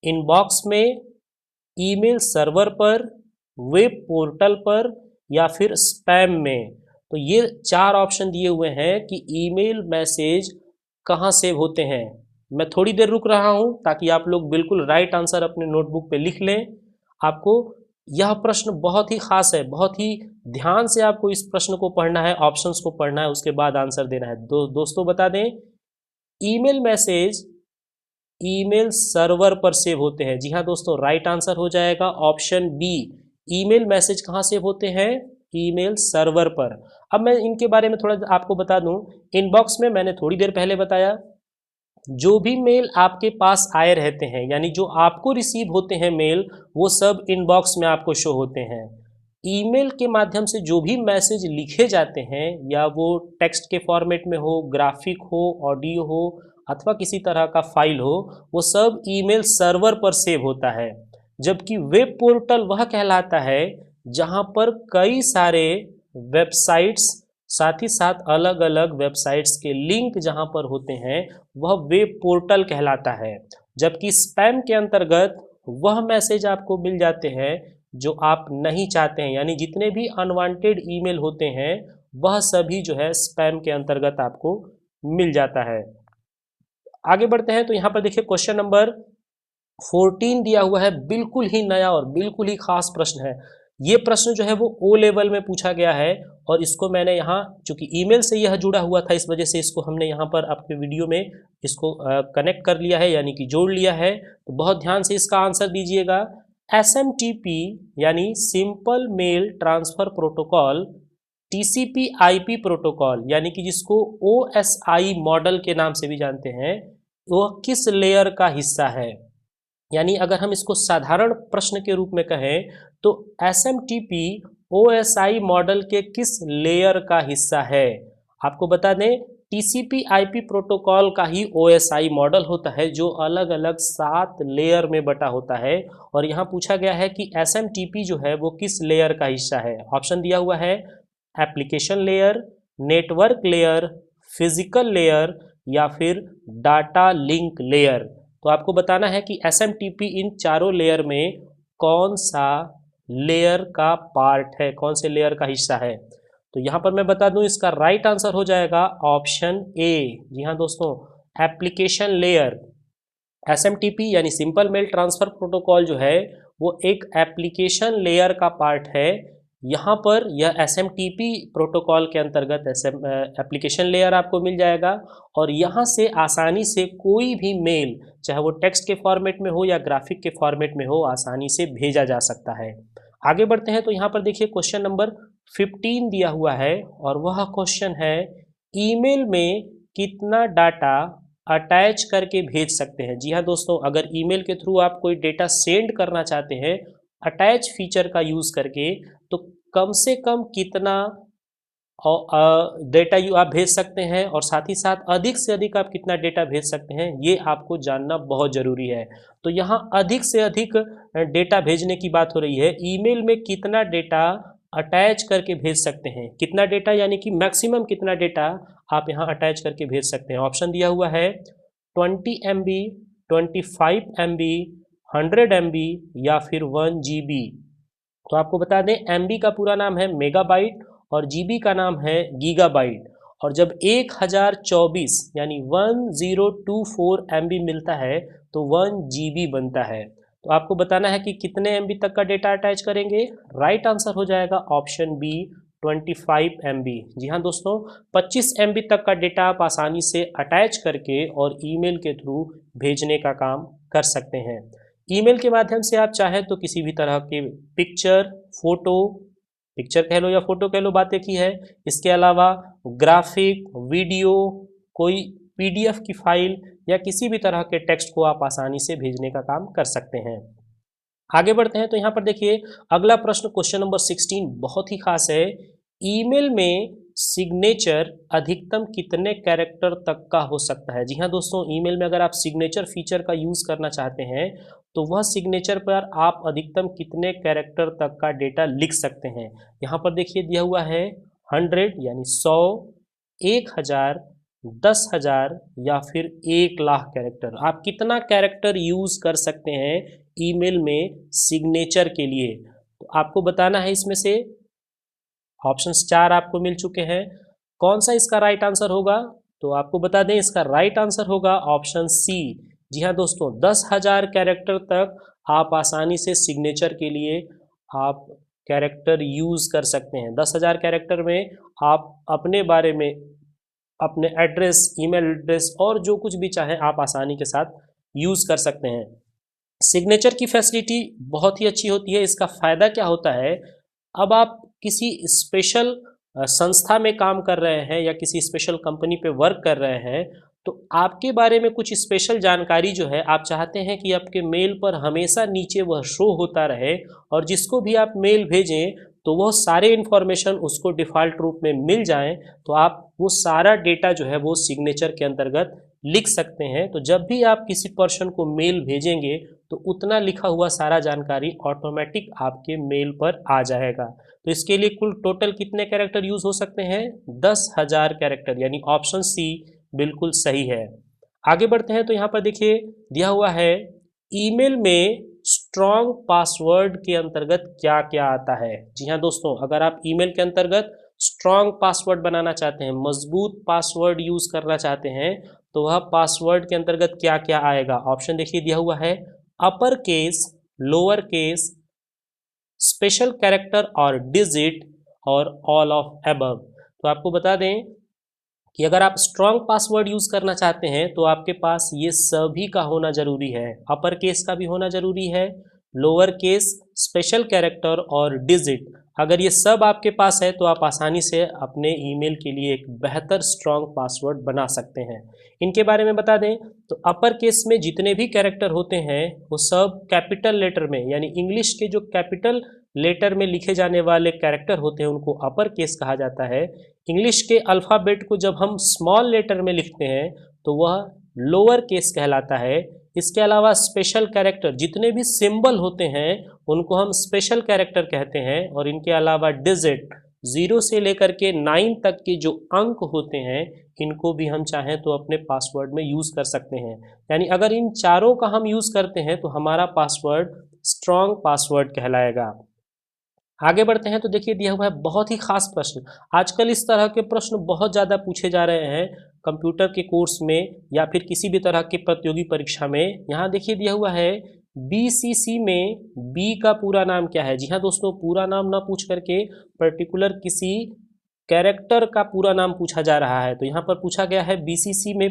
इनबॉक्स में, ईमेल सर्वर पर, वेब पोर्टल पर या फिर स्पैम में। तो ये 4 ऑप्शन दिए हुए हैं कि ईमेल मैसेज कहाँ सेव होते हैं। मैं थोड़ी देर रुक रहा हूँ ताकि आप लोग बिल्कुल राइट आंसर अपने नोटबुक पे लिख लें। आपको यह प्रश्न बहुत ही खास है, बहुत ही ध्यान से आपको इस प्रश्न को पढ़ना है, ऑप्शंस को पढ़ना है, उसके बाद आंसर देना है। दोस्तों बता दें, ईमेल मैसेज ईमेल सर्वर पर सेव होते हैं। जी हाँ दोस्तों, राइट आंसर हो जाएगा ऑप्शन बी। ईमेल मैसेज कहाँ सेव होते हैं, ईमेल सर्वर पर। अब मैं इनके बारे में थोड़ा आपको बता दूं, इनबॉक्स में मैंने थोड़ी देर पहले बताया, जो भी मेल आपके पास आए रहते हैं यानी जो आपको रिसीव होते हैं मेल, वो सब इनबॉक्स में आपको शो होते हैं। ईमेल के माध्यम से जो भी मैसेज लिखे जाते हैं, या वो टेक्स्ट के फॉर्मेट में हो, ग्राफिक हो, ऑडियो हो अथवा किसी तरह का फाइल हो, वो सब ईमेल सर्वर पर सेव होता है। जबकि वेब पोर्टल वह कहलाता है जहां पर कई सारे वेबसाइट्स, साथ ही साथ अलग अलग वेबसाइट्स के लिंक जहां पर होते हैं वह वेब पोर्टल कहलाता है। जबकि स्पैम के अंतर्गत वह मैसेज आपको मिल जाते हैं जो आप नहीं चाहते हैं, यानी जितने भी अनवांटेड ईमेल होते हैं वह सभी जो है स्पैम के अंतर्गत आपको मिल जाता है। आगे बढ़ते हैं तो यहाँ पर देखिए क्वेश्चन नंबर 14 दिया हुआ है, बिल्कुल ही नया और बिल्कुल ही खास प्रश्न है। ये प्रश्न जो है वो ओ लेवल में पूछा गया है और इसको मैंने यहाँ, चूंकि ईमेल से यह जुड़ा हुआ था इस वजह से इसको हमने यहाँ पर अपने वीडियो में इसको कनेक्ट कर लिया है, यानी कि जोड़ लिया है। तो बहुत ध्यान से इसका आंसर दीजिएगा। SMTP यानी simple mail transfer protocol, TCP IP protocol यानी कि जिसको OSI मॉडल के नाम से भी जानते हैं, वह किस लेयर का हिस्सा है। यानी अगर हम इसको साधारण प्रश्न के रूप में कहें तो SMTP OSI मॉडल के किस लेयर का हिस्सा है। आपको बता दें, TCP IP प्रोटोकॉल का ही OSI मॉडल होता है जो अलग अलग 7 लेयर में बटा होता है। और यहाँ पूछा गया है कि SMTP जो है वो किस लेयर का हिस्सा है। ऑप्शन दिया हुआ है application layer, network layer, physical layer या फिर डाटा लिंक लेयर। तो आपको बताना है कि SMTP इन चारों लेयर में कौन सा लेयर का पार्ट है, कौन से लेयर का हिस्सा है। तो यहाँ पर मैं बता दूं इसका राइट आंसर हो जाएगा ऑप्शन ए। जी हाँ दोस्तों, एप्लीकेशन लेयर। SMTP यानी सिंपल मेल ट्रांसफर प्रोटोकॉल जो है वो एक एप्लीकेशन लेयर का पार्ट है। यहाँ पर यह SMTP प्रोटोकॉल के अंतर्गत एप्लीकेशन लेयर आपको मिल जाएगा और यहाँ से आसानी से कोई भी मेल, चाहे वो टेक्स्ट के फॉर्मेट में हो या ग्राफिक के फॉर्मेट में हो, आसानी से भेजा जा सकता है। आगे बढ़ते हैं तो यहाँ पर देखिए क्वेश्चन नंबर 15 दिया हुआ है और वह क्वेश्चन है, ईमेल में कितना डाटा अटैच करके भेज सकते हैं। जी हाँ दोस्तों, अगर ईमेल के थ्रू आप कोई डेटा सेंड करना चाहते हैं अटैच फीचर का यूज़ करके, तो कम से कम कितना डेटा आप भेज सकते हैं और साथ ही साथ अधिक से अधिक आप कितना डेटा भेज सकते हैं, ये आपको जानना बहुत ज़रूरी है। तो यहाँ अधिक से अधिक डेटा भेजने की बात हो रही है। ईमेल में कितना डेटा अटैच करके भेज सकते हैं, कितना डेटा यानी कि मैक्सिमम कितना डेटा आप यहाँ अटैच करके भेज सकते हैं। ऑप्शन दिया हुआ है 20 MB, 25 MB, 100 MB या फिर 1 GB। तो आपको बता दें, MB का पूरा नाम है मेगाबाइट और GB का नाम है गीगाबाइट। और जब 1024 यानी 1024 MB मिलता है तो 1 GB बनता है। तो आपको बताना है कि कितने MB तक का डेटा अटैच करेंगे। राइट आंसर हो जाएगा ऑप्शन बी 25 MB। जी हाँ दोस्तों, 25 MB तक का डेटा आप आसानी से अटैच करके और ईमेल के थ्रू भेजने का काम कर सकते हैं। ईमेल के माध्यम से आप चाहें तो किसी भी तरह के पिक्चर, फोटो, पिक्चर कह लो या फोटो कह लो, बातें की है। इसके अलावा ग्राफिक, वीडियो, कोई PDF की फाइल या किसी भी तरह के टेक्स्ट को आप आसानी से भेजने का काम कर सकते हैं। आगे बढ़ते हैं तो यहाँ पर देखिए अगला प्रश्न, क्वेश्चन नंबर 16 बहुत ही खास है। ईमेल में सिग्नेचर अधिकतम कितने कैरेक्टर तक का हो सकता है। जी हाँ दोस्तों, ईमेल में अगर आप सिग्नेचर फीचर का यूज़ करना चाहते हैं तो वह सिग्नेचर पर आप अधिकतम कितने कैरेक्टर तक का डेटा लिख सकते हैं। यहाँ पर देखिए दिया हुआ है 100 यानी 100, 1000, 10,000 या फिर 1,00,000 कैरेक्टर। आप कितना कैरेक्टर यूज़ कर सकते हैं ईमेल में सिग्नेचर के लिए, तो आपको बताना है। इसमें से ऑप्शंस 4 आपको मिल चुके हैं। कौन सा इसका राइट आंसर होगा, तो आपको बता दें इसका राइट आंसर होगा ऑप्शन सी। जी हाँ दोस्तों, 10,000 कैरेक्टर तक आप आसानी से सिग्नेचर के लिए आप कैरेक्टर यूज़ कर सकते हैं। 10,000 कैरेक्टर में आप अपने बारे में, अपने एड्रेस, ईमेल एड्रेस और जो कुछ भी चाहें आप आसानी के साथ यूज़ कर सकते हैं। सिग्नेचर की फैसिलिटी बहुत ही अच्छी होती है। इसका फ़ायदा क्या होता है, अब आप किसी स्पेशल संस्था में काम कर रहे हैं या किसी स्पेशल कंपनी पे वर्क कर रहे हैं, तो आपके बारे में कुछ स्पेशल जानकारी जो है आप चाहते हैं कि आपके मेल पर हमेशा नीचे वह शो होता रहे, और जिसको भी आप मेल भेजें तो वह सारे इन्फॉर्मेशन उसको डिफ़ॉल्ट रूप में मिल जाएं, तो आप वो सारा डेटा जो है वो सिग्नेचर के अंतर्गत लिख सकते हैं। तो जब भी आप किसी पर्सन को मेल भेजेंगे तो उतना लिखा हुआ सारा जानकारी ऑटोमेटिक आपके मेल पर आ जाएगा। तो इसके लिए कुल टोटल कितने कैरेक्टर यूज़ हो सकते हैं, 10,000 कैरेक्टर, यानी ऑप्शन सी बिल्कुल सही है। आगे बढ़ते हैं तो यहाँ पर देखिए दिया हुआ है ईमेल में स्ट्रॉन्ग पासवर्ड के अंतर्गत क्या क्या आता है। जी हाँ दोस्तों, अगर आप ईमेल के अंतर्गत स्ट्रॉन्ग पासवर्ड बनाना चाहते हैं, मजबूत पासवर्ड यूज़ करना चाहते हैं, तो वह पासवर्ड के अंतर्गत क्या क्या आएगा। ऑप्शन देखिए दिया हुआ है upper case, lower case, special character और डिजिट और ऑल ऑफ एबव। तो आपको बता दें कि अगर आप स्ट्रॉन्ग पासवर्ड यूज़ करना चाहते हैं तो आपके पास ये सभी का होना ज़रूरी है। अपर केस का भी होना ज़रूरी है, लोअर केस, स्पेशल कैरेक्टर और डिजिट। अगर ये सब आपके पास है तो आप आसानी से अपने ईमेल के लिए एक बेहतर स्ट्रॉन्ग पासवर्ड बना सकते हैं। इनके बारे में बता दें तो अपर केस में जितने भी कैरेक्टर होते हैं वो सब कैपिटल लेटर में, यानी इंग्लिश के जो कैपिटल लेटर में लिखे जाने वाले कैरेक्टर होते हैं उनको अपर केस कहा जाता है। इंग्लिश के अल्फ़ाबेट को जब हम स्मॉल लेटर में लिखते हैं तो वह लोअर केस कहलाता है। इसके अलावा स्पेशल कैरेक्टर जितने भी सिंबल होते हैं उनको हम स्पेशल कैरेक्टर कहते हैं। और इनके अलावा डिजिट 0 से लेकर के 9 तक के जो अंक होते हैं इनको भी हम चाहें तो अपने पासवर्ड में यूज़ कर सकते हैं। यानी अगर इन चारों का हम यूज़ करते हैं तो हमारा पासवर्ड स्ट्रॉन्ग पासवर्ड कहलाएगा। आगे बढ़ते हैं तो देखिए दिया हुआ है बहुत ही खास प्रश्न। आजकल इस तरह के प्रश्न बहुत ज़्यादा पूछे जा रहे हैं कंप्यूटर के कोर्स में या फिर किसी भी तरह के प्रतियोगी परीक्षा में। यहाँ देखिए दिया हुआ है BCC में बी का पूरा नाम क्या है। जी हाँ दोस्तों, पूरा नाम ना पूछ करके पर्टिकुलर किसी कैरेक्टर का पूरा नाम पूछा जा रहा है। तो यहाँ पर पूछा गया है BCC में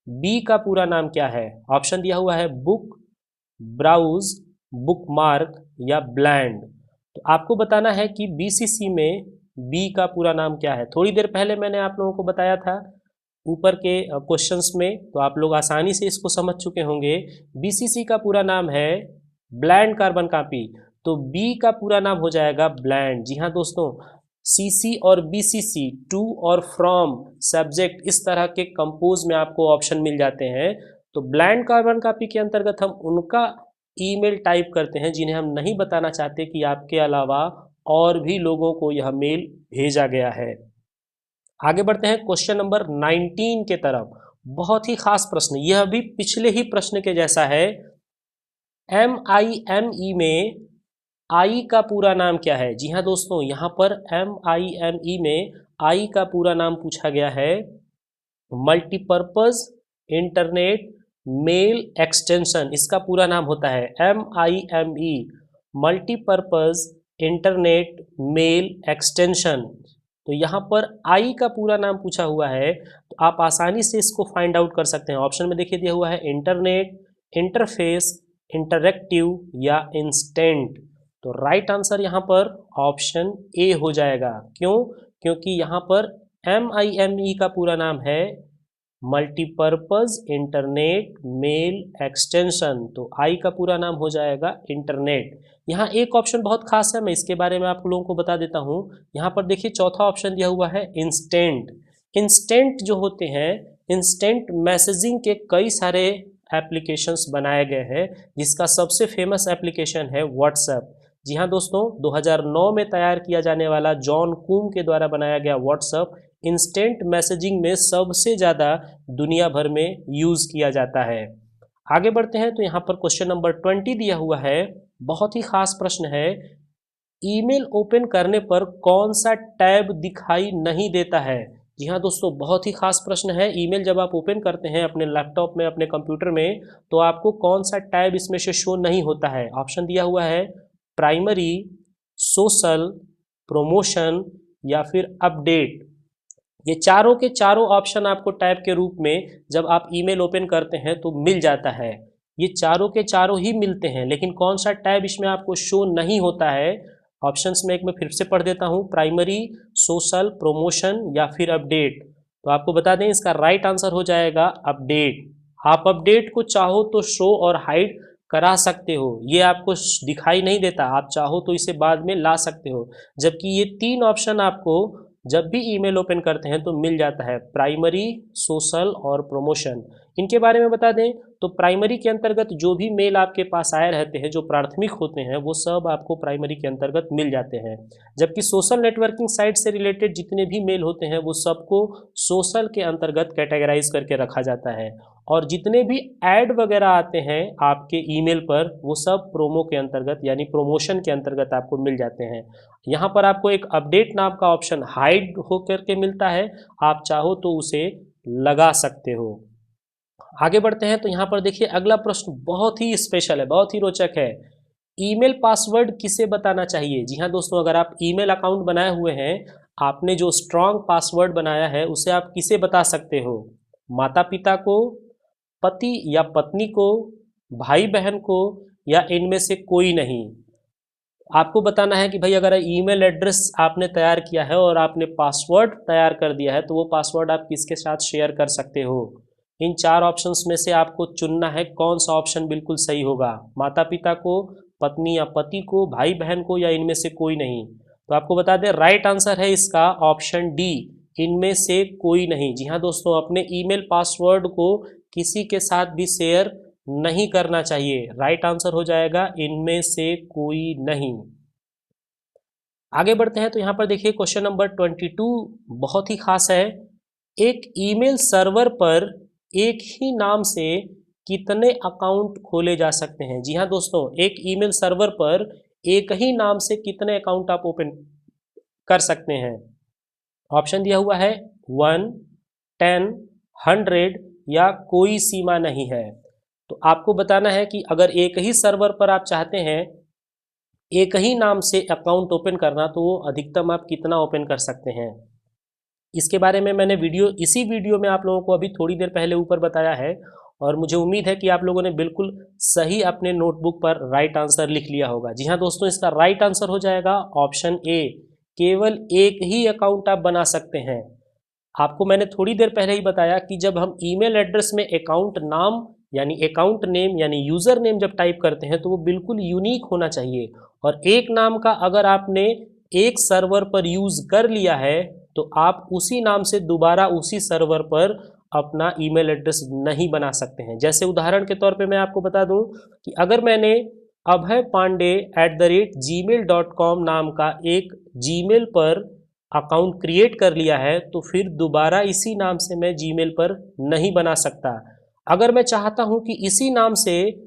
बी का पूरा नाम क्या है। ऑप्शन दिया हुआ है बुक, ब्राउज, बुकमार्क या ब्लैंड। तो आपको बताना है कि BCC में बी का पूरा नाम क्या है। थोड़ी देर पहले मैंने आप लोगों को बताया था ऊपर के क्वेश्चंस में, तो आप लोग आसानी से इसको समझ चुके होंगे। BCC का पूरा नाम है ब्लैंड कार्बन कॉपी, तो बी का पूरा नाम हो जाएगा ब्लैंड। जी हाँ दोस्तों, CC और BCC, टू और फ्रॉम, सब्जेक्ट, इस तरह के कंपोज में आपको ऑप्शन मिल जाते हैं। तो ब्लैंड कार्बन कॉपी के अंतर्गत हम उनका ईमेल टाइप करते हैं जिन्हें हम नहीं बताना चाहते कि आपके अलावा और भी लोगों को यह मेल भेजा गया है। आगे बढ़ते हैं क्वेश्चन नंबर 19 के तरफ। बहुत ही खास प्रश्न, यह भी पिछले ही प्रश्न के जैसा है। MIME में आई का पूरा नाम क्या है। जी हाँ दोस्तों, यहाँ पर MIME में आई का पूरा नाम पूछा गया है मल्टीपर्पज़ इंटरनेट मेल एक्सटेंशन, इसका पूरा नाम होता है MIME, multipurpose internet mail extension. तो यहाँ पर आई का पूरा नाम पूछा हुआ है, तो आप आसानी से इसको फाइंड आउट कर सकते हैं। ऑप्शन में देखिए दिया हुआ है इंटरनेट, इंटरफेस, इंटरैक्टिव या इंस्टेंट। तो राइट आंसर यहाँ पर ऑप्शन ए हो जाएगा। क्यों? क्योंकि यहाँ पर MIME का पूरा नाम है मल्टीपर्पज इंटरनेट मेल एक्सटेंशन, तो आई का पूरा नाम हो जाएगा इंटरनेट। यहाँ एक ऑप्शन बहुत खास है, मैं इसके बारे में आप लोगों को बता देता हूँ। यहाँ पर देखिए चौथा ऑप्शन दिया हुआ है इंस्टेंट। इंस्टेंट जो होते हैं, इंस्टेंट मैसेजिंग के कई सारे एप्लीकेशंस बनाए गए हैं, जिसका सबसे फेमस एप्लीकेशन है व्हाट्सएप। जी हाँ दोस्तों, 2009 में तैयार किया जाने वाला जॉन कूम के द्वारा बनाया गया व्हाट्सएप इंस्टेंट मैसेजिंग में सबसे ज़्यादा दुनिया भर में यूज़ किया जाता है। आगे बढ़ते हैं, तो यहाँ पर क्वेश्चन नंबर 20 दिया हुआ है, बहुत ही खास प्रश्न है। ईमेल ओपन करने पर कौन सा टैब दिखाई नहीं देता है? जी हाँ दोस्तों, बहुत ही खास प्रश्न है। ईमेल जब आप ओपन करते हैं अपने लैपटॉप में, अपने कंप्यूटर में, तो आपको कौन सा टैब इसमें से शो नहीं होता है? ऑप्शन दिया हुआ है प्राइमरी, सोशल, प्रमोशन या फिर अपडेट। ये चारों के चारों ऑप्शन आपको टैब के रूप में जब आप ईमेल ओपन करते हैं तो मिल जाता है। ये चारों के चारों ही मिलते हैं, लेकिन कौन सा टैब इसमें आपको शो नहीं होता है? ऑप्शंस में एक मैं फिर से पढ़ देता हूँ, प्राइमरी, सोशल, प्रमोशन या फिर अपडेट। तो आपको बता दें इसका राइट आंसर हो जाएगा अपडेट। आप अपडेट को चाहो तो शो और हाइड करा सकते हो, ये आपको दिखाई नहीं देता, आप चाहो तो इसे बाद में ला सकते हो। जबकि ये तीन ऑप्शन आपको जब भी ईमेल ओपन करते हैं तो मिल जाता है, प्राइमरी, सोशल और प्रमोशन। इनके बारे में बता दें तो प्राइमरी के अंतर्गत जो भी मेल आपके पास आए रहते हैं, जो प्राथमिक होते हैं, वो सब आपको प्राइमरी के अंतर्गत मिल जाते हैं। जबकि सोशल नेटवर्किंग साइट से रिलेटेड जितने भी मेल होते हैं वो सबको सोशल के अंतर्गत कैटेगराइज करके रखा जाता है। और जितने भी ऐड वगैरह आते हैं आपके ईमेल पर, वो सब प्रोमो के अंतर्गत यानी प्रमोशन के अंतर्गत आपको मिल जाते हैं। यहाँ पर आपको एक अपडेट नाम का ऑप्शन हाइड होकर के मिलता है, आप चाहो तो उसे लगा सकते हो। आगे बढ़ते हैं, तो यहाँ पर देखिए अगला प्रश्न बहुत ही स्पेशल है, बहुत ही रोचक है। ईमेल पासवर्ड किसे बताना चाहिए? जी हाँ दोस्तों, अगर आप ईमेल अकाउंट बनाए हुए हैं, आपने जो स्ट्रॉन्ग पासवर्ड बनाया है उसे आप किसे बता सकते हो? माता पिता को, पति या पत्नी को, भाई बहन को, या इनमें से कोई नहीं? आपको बताना है कि भाई अगर ईमेल एड्रेस आपने तैयार किया है और आपने पासवर्ड तैयार कर दिया है, तो वो पासवर्ड आप किसके साथ शेयर कर सकते हो? इन चार ऑप्शंस में से आपको चुनना है कौन सा ऑप्शन बिल्कुल सही होगा। माता पिता को, पत्नी या पति को, भाई बहन को, या इनमें से कोई नहीं? तो आपको बता दें राइट आंसर है इसका ऑप्शन डी, इनमें से कोई नहीं। जी हाँ दोस्तों, अपने ईमेल पासवर्ड को किसी के साथ भी शेयर नहीं करना चाहिए। राइट आंसर हो जाएगा इनमें से कोई नहीं। आगे बढ़ते हैं, तो यहाँ पर देखिए क्वेश्चन नंबर 22 बहुत ही खास है। एक ईमेल सर्वर पर एक ही नाम से कितने अकाउंट खोले जा सकते हैं? जी हाँ दोस्तों, एक ईमेल सर्वर पर एक ही नाम से कितने अकाउंट आप ओपन कर सकते हैं? ऑप्शन दिया हुआ है 1, 10, 100 या कोई सीमा नहीं है। तो आपको बताना है कि अगर एक ही सर्वर पर आप चाहते हैं एक ही नाम से अकाउंट ओपन करना, तो वो अधिकतम आप कितना ओपन कर सकते हैं? इसके बारे में मैंने इसी वीडियो में आप लोगों को अभी थोड़ी देर पहले ऊपर बताया है, और मुझे उम्मीद है कि आप लोगों ने बिल्कुल सही अपने नोटबुक पर राइट आंसर लिख लिया होगा। जी हाँ दोस्तों, इसका राइट आंसर हो जाएगा ऑप्शन ए, केवल एक ही अकाउंट आप बना सकते हैं। आपको मैंने थोड़ी देर पहले ही बताया कि जब हम ईमेल एड्रेस में अकाउंट नाम यानी अकाउंट नेम यानी यूज़र नेम जब टाइप करते हैं तो वो बिल्कुल यूनिक होना चाहिए, और एक नाम का अगर आपने एक सर्वर पर यूज़ कर लिया है तो आप उसी नाम से दोबारा उसी सर्वर पर अपना ईमेल एड्रेस नहीं बना सकते हैं। जैसे उदाहरण के तौर पे मैं आपको बता दूं कि अगर मैंने abhaypande@gmail.com नाम का एक जीमेल पर अकाउंट क्रिएट कर लिया है, तो फिर दोबारा इसी नाम से मैं जीमेल पर नहीं बना सकता। अगर मैं चाहता हूं कि इसी नाम से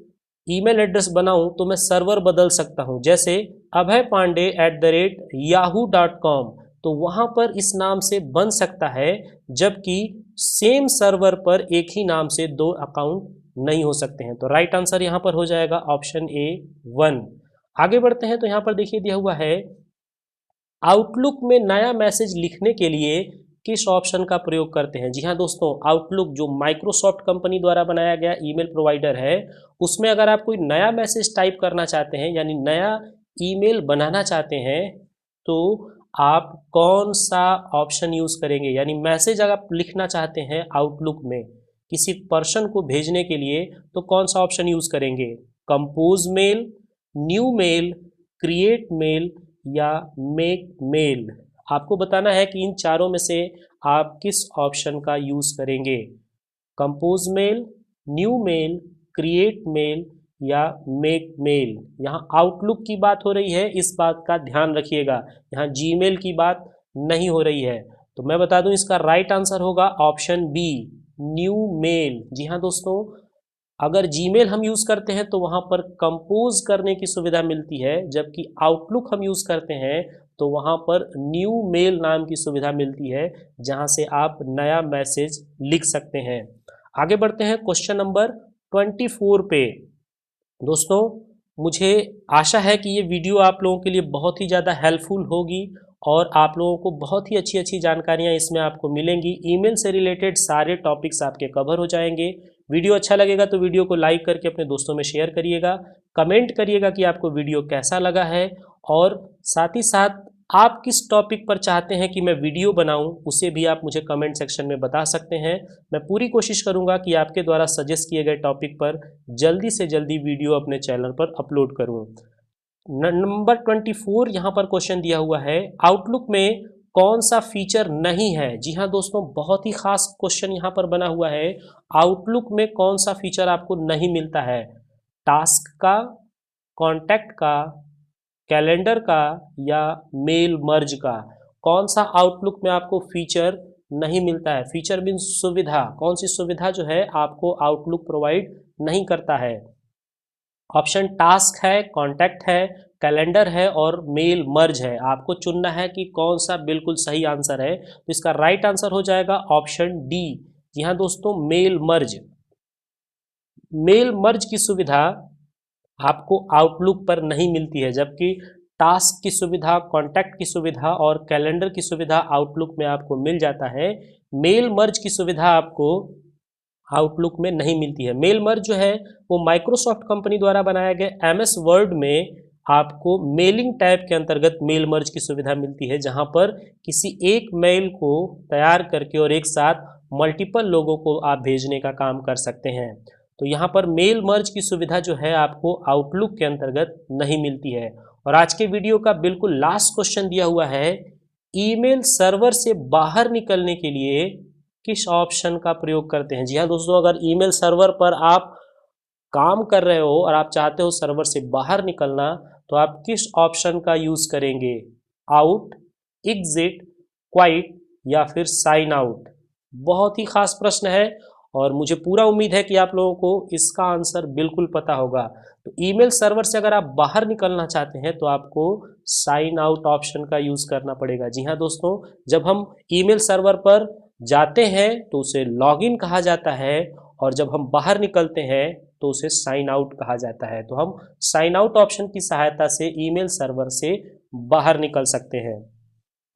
ईमेल एड्रेस बनाऊं तो मैं सर्वर बदल सकता हूं, जैसे abhaypande@yahoo.com, तो वहां पर इस नाम से बन सकता है, जबकि सेम सर्वर पर एक ही नाम से दो अकाउंट नहीं हो सकते हैं। तो राइट आंसर यहाँ पर हो जाएगा ऑप्शन ए 1। आगे बढ़ते हैं तो यहाँ पर देखिए दिया हुआ है आउटलुक में नया मैसेज लिखने के लिए किस ऑप्शन का प्रयोग करते हैं। जी हाँ दोस्तों, आउटलुक जो माइक्रोसॉफ्ट कंपनी द्वारा बनाया गया ईमेल प्रोवाइडर है, उसमें अगर आप कोई नया मैसेज टाइप करना चाहते हैं यानी नया ईमेल बनाना चाहते हैं तो आप कौन सा ऑप्शन यूज़ करेंगे। यानी मैसेज अगर आप लिखना चाहते हैं आउटलुक में किसी पर्सन को भेजने के लिए तो कौन सा ऑप्शन यूज़ करेंगे, compose mail, new mail, create mail या मेक मेल। आपको बताना है कि इन चारों में से आप किस ऑप्शन का यूज़ करेंगे, compose mail, new mail, create mail या मेक मेल। यहाँ आउटलुक की बात हो रही है, इस बात का ध्यान रखिएगा, यहाँ जीमेल की बात नहीं हो रही है। तो मैं बता दूं इसका राइट आंसर होगा ऑप्शन बी, न्यू मेल। जी हाँ दोस्तों, अगर जीमेल हम यूज़ करते हैं तो वहाँ पर कंपोज करने की सुविधा मिलती है, जबकि आउटलुक हम यूज़ करते हैं तो वहाँ पर न्यू मेल नाम की सुविधा मिलती है जहाँ से आप नया मैसेज लिख सकते हैं। आगे बढ़ते हैं क्वेश्चन नंबर 24 पे। दोस्तों मुझे आशा है कि ये वीडियो आप लोगों के लिए बहुत ही ज़्यादा हेल्पफुल होगी और आप लोगों को बहुत ही अच्छी अच्छी जानकारियाँ इसमें आपको मिलेंगी। ईमेल से रिलेटेड सारे टॉपिक्स आपके कवर हो जाएंगे। वीडियो अच्छा लगेगा तो वीडियो को लाइक करके अपने दोस्तों में शेयर करिएगा, कमेंट करिएगा कि आपको वीडियो कैसा लगा है और साथ ही साथ आप किस टॉपिक पर चाहते हैं कि मैं वीडियो बनाऊं उसे भी आप मुझे कमेंट सेक्शन में बता सकते हैं। मैं पूरी कोशिश करूंगा कि आपके द्वारा सजेस्ट किए गए टॉपिक पर जल्दी से जल्दी वीडियो अपने चैनल पर अपलोड करूं। नंबर 24 यहाँ पर क्वेश्चन दिया हुआ है, आउटलुक में कौन सा फीचर नहीं है। जी हाँ दोस्तों, बहुत ही खास क्वेश्चन यहाँ पर बना हुआ है, आउटलुक में कौन सा फीचर आपको नहीं मिलता है, टास्क का, कॉन्टैक्ट का, कैलेंडर का या मेल मर्ज का। कौन सा आउटलुक में आपको फीचर नहीं मिलता है। फीचर मीन्स सुविधा, कौन सी सुविधा जो है आपको आउटलुक प्रोवाइड नहीं करता है। ऑप्शन टास्क है, कॉन्टैक्ट है, कैलेंडर है और मेल मर्ज है। आपको चुनना है कि कौन सा बिल्कुल सही आंसर है। तो इसका राइट आंसर हो जाएगा ऑप्शन डी। जी हाँ दोस्तों, मेल मर्ज। मेल मर्ज की सुविधा आपको आउटलुक पर नहीं मिलती है, जबकि टास्क की सुविधा, कॉन्टैक्ट की सुविधा और कैलेंडर की सुविधा आउटलुक में आपको मिल जाता है। मेल मर्ज की सुविधा आपको आउटलुक में नहीं मिलती है। मेल मर्ज जो है वो माइक्रोसॉफ्ट कंपनी द्वारा बनाया गया MS वर्ड में आपको मेलिंग टैब के अंतर्गत मेल मर्ज की सुविधा मिलती है, जहां पर किसी एक मेल को तैयार करके और एक साथ मल्टीपल लोगों को आप भेजने का काम कर सकते हैं। तो यहाँ पर मेल मर्ज की सुविधा जो है आपको आउटलुक के अंतर्गत नहीं मिलती है। और आज के वीडियो का बिल्कुल लास्ट क्वेश्चन दिया हुआ है, ईमेल सर्वर से बाहर निकलने के लिए किस ऑप्शन का प्रयोग करते हैं। जी हाँ दोस्तों, अगर ईमेल सर्वर पर आप काम कर रहे हो और आप चाहते हो सर्वर से बाहर निकलना तो आप किस ऑप्शन का यूज करेंगे, आउट, एग्जिट, क्वाइट या फिर साइन आउट। बहुत ही खास प्रश्न है और मुझे पूरा उम्मीद है कि आप लोगों को इसका आंसर बिल्कुल पता होगा। तो ईमेल सर्वर से अगर आप बाहर निकलना चाहते हैं तो आपको साइन आउट ऑप्शन का यूज करना पड़ेगा। जी हाँ दोस्तों, जब हम ईमेल सर्वर पर जाते हैं तो उसे लॉगिन कहा जाता है और जब हम बाहर निकलते हैं तो उसे साइन आउट कहा जाता है। तो हम साइन आउट ऑप्शन की सहायता से ईमेल सर्वर से बाहर निकल सकते हैं।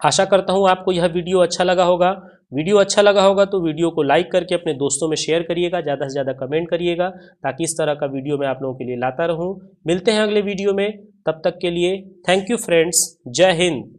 आशा करता हूँ आपको यह वीडियो अच्छा लगा होगा। वीडियो अच्छा लगा होगा तो वीडियो को लाइक करके अपने दोस्तों में शेयर करिएगा, ज़्यादा से ज़्यादा कमेंट करिएगा, ताकि इस तरह का वीडियो मैं आप लोगों के लिए लाता रहूँ। मिलते हैं अगले वीडियो में, तब तक के लिए थैंक यू फ्रेंड्स, जय हिंद।